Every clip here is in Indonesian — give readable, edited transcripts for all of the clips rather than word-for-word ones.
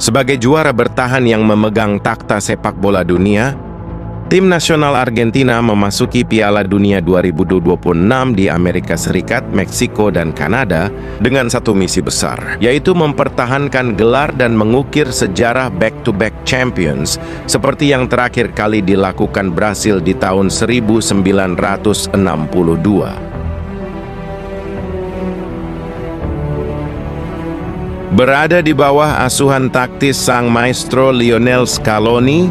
Sebagai juara bertahan yang memegang takhta sepak bola dunia, tim nasional Argentina memasuki Piala Dunia 2026 di Amerika Serikat, Meksiko, dan Kanada dengan satu misi besar, yaitu mempertahankan gelar dan mengukir sejarah back-to-back champions seperti yang terakhir kali dilakukan Brasil di tahun 1962. Berada di bawah asuhan taktis sang maestro Lionel Scaloni,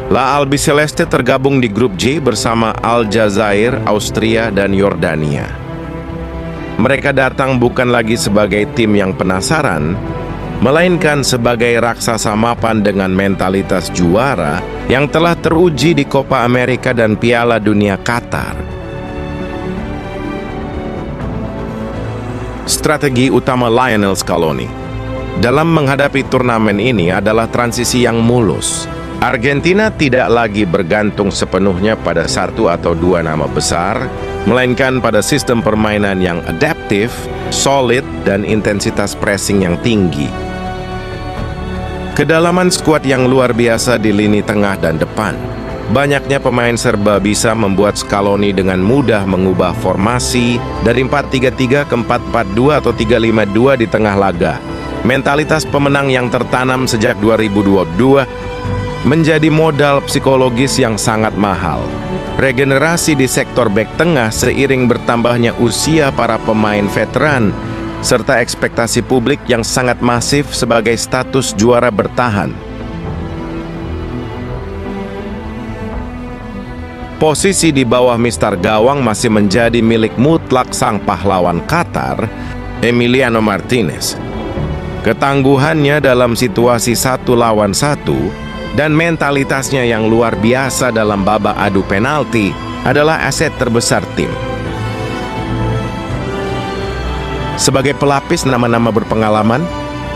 La Albiceleste tergabung di grup J bersama Aljazair, Austria, dan Yordania. Mereka datang bukan lagi sebagai tim yang penasaran, melainkan sebagai raksasa mapan dengan mentalitas juara yang telah teruji di Copa America dan Piala Dunia Qatar. Strategi utama Lionel Scaloni dalam menghadapi turnamen ini adalah transisi yang mulus. Argentina tidak lagi bergantung sepenuhnya pada satu atau dua nama besar, melainkan pada sistem permainan yang adaptif, solid, dan intensitas pressing yang tinggi. Kedalaman skuad yang luar biasa di lini tengah dan depan. Banyaknya pemain serba bisa membuat Scaloni dengan mudah mengubah formasi dari 4-3-3 ke 4-4-2 atau 3-5-2 di tengah laga. Mentalitas pemenang yang tertanam sejak 2022 menjadi modal psikologis yang sangat mahal. Regenerasi di sektor bek tengah seiring bertambahnya usia para pemain veteran serta ekspektasi publik yang sangat masif sebagai status juara bertahan. Posisi di bawah Mister Gawang masih menjadi milik mutlak sang pahlawan Qatar, Emiliano Martinez. Ketangguhannya dalam situasi 1 lawan 1 dan mentalitasnya yang luar biasa dalam babak adu penalti adalah aset terbesar tim. Sebagai pelapis, nama-nama berpengalaman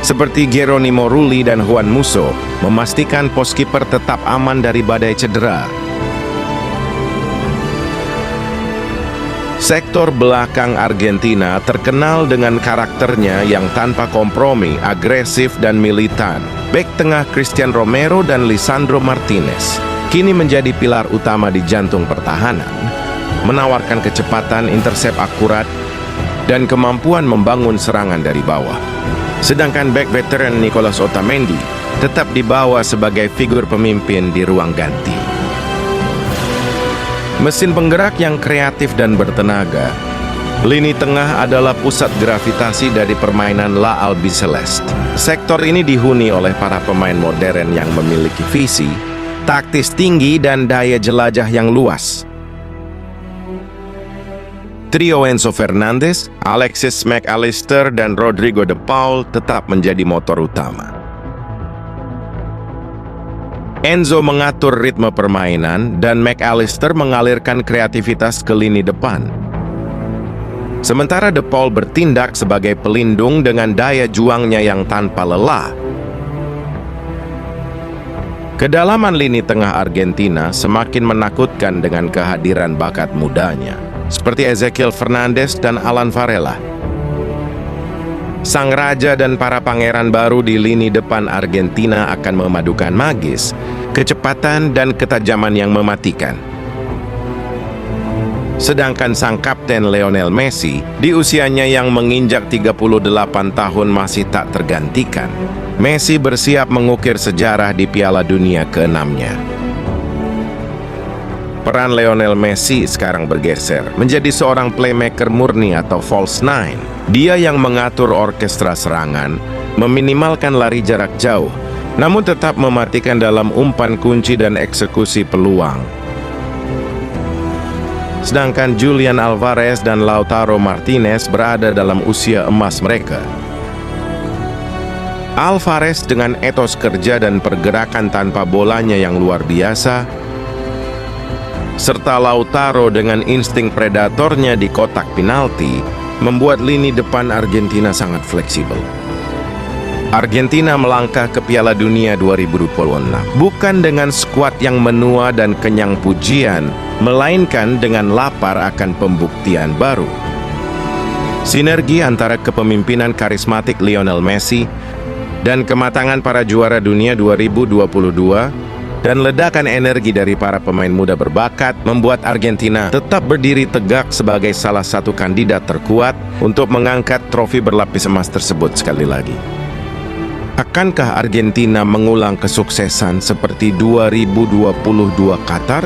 seperti Geronimo Rulli dan Juan Musso memastikan pos kiper tetap aman dari badai cedera. Sektor belakang Argentina terkenal dengan karakternya yang tanpa kompromi, agresif, dan militan. Bek tengah Christian Romero dan Lisandro Martinez kini menjadi pilar utama di jantung pertahanan, menawarkan kecepatan, intersep akurat, dan kemampuan membangun serangan dari bawah. Sedangkan bek veteran Nicolas Otamendi tetap dibawa sebagai figur pemimpin di ruang ganti. Mesin penggerak yang kreatif dan bertenaga, lini tengah adalah pusat gravitasi dari permainan La Albiceleste. Sektor ini dihuni oleh para pemain modern yang memiliki visi, taktis tinggi, dan daya jelajah yang luas. Trio Enzo Fernandez, Alexis Mac Allister, dan Rodrigo de Paul tetap menjadi motor utama. Enzo mengatur ritme permainan dan Mac Allister mengalirkan kreativitas ke lini depan. Sementara de Paul bertindak sebagai pelindung dengan daya juangnya yang tanpa lelah. Kedalaman lini tengah Argentina semakin menakutkan dengan kehadiran bakat mudanya, seperti Ezequiel Fernandez dan Alan Varela. Sang raja dan para pangeran baru di lini depan Argentina akan memadukan magis, kecepatan, dan ketajaman yang mematikan. Sedangkan sang kapten Lionel Messi, di usianya yang menginjak 38 tahun masih tak tergantikan. Messi bersiap mengukir sejarah di Piala Dunia ke-6-nya. Peran Lionel Messi sekarang bergeser menjadi seorang playmaker murni atau false nine. Dia yang mengatur orkestra serangan, meminimalkan lari jarak jauh, namun tetap mematikan dalam umpan kunci dan eksekusi peluang. Sedangkan Julian Alvarez dan Lautaro Martinez berada dalam usia emas mereka. Alvarez dengan etos kerja dan pergerakan tanpa bolanya yang luar biasa, serta Lautaro dengan insting predatornya di kotak penalti, membuat lini depan Argentina sangat fleksibel. Argentina melangkah ke Piala Dunia 2026 bukan dengan skuad yang menua dan kenyang pujian, melainkan dengan lapar akan pembuktian baru. Sinergi antara kepemimpinan karismatik Lionel Messi Dan kematangan para juara dunia 2022 dan ledakan energi dari para pemain muda berbakat membuat Argentina tetap berdiri tegak sebagai salah satu kandidat terkuat untuk mengangkat trofi berlapis emas tersebut sekali lagi. Akankah Argentina mengulang kesuksesan seperti 2022 Qatar?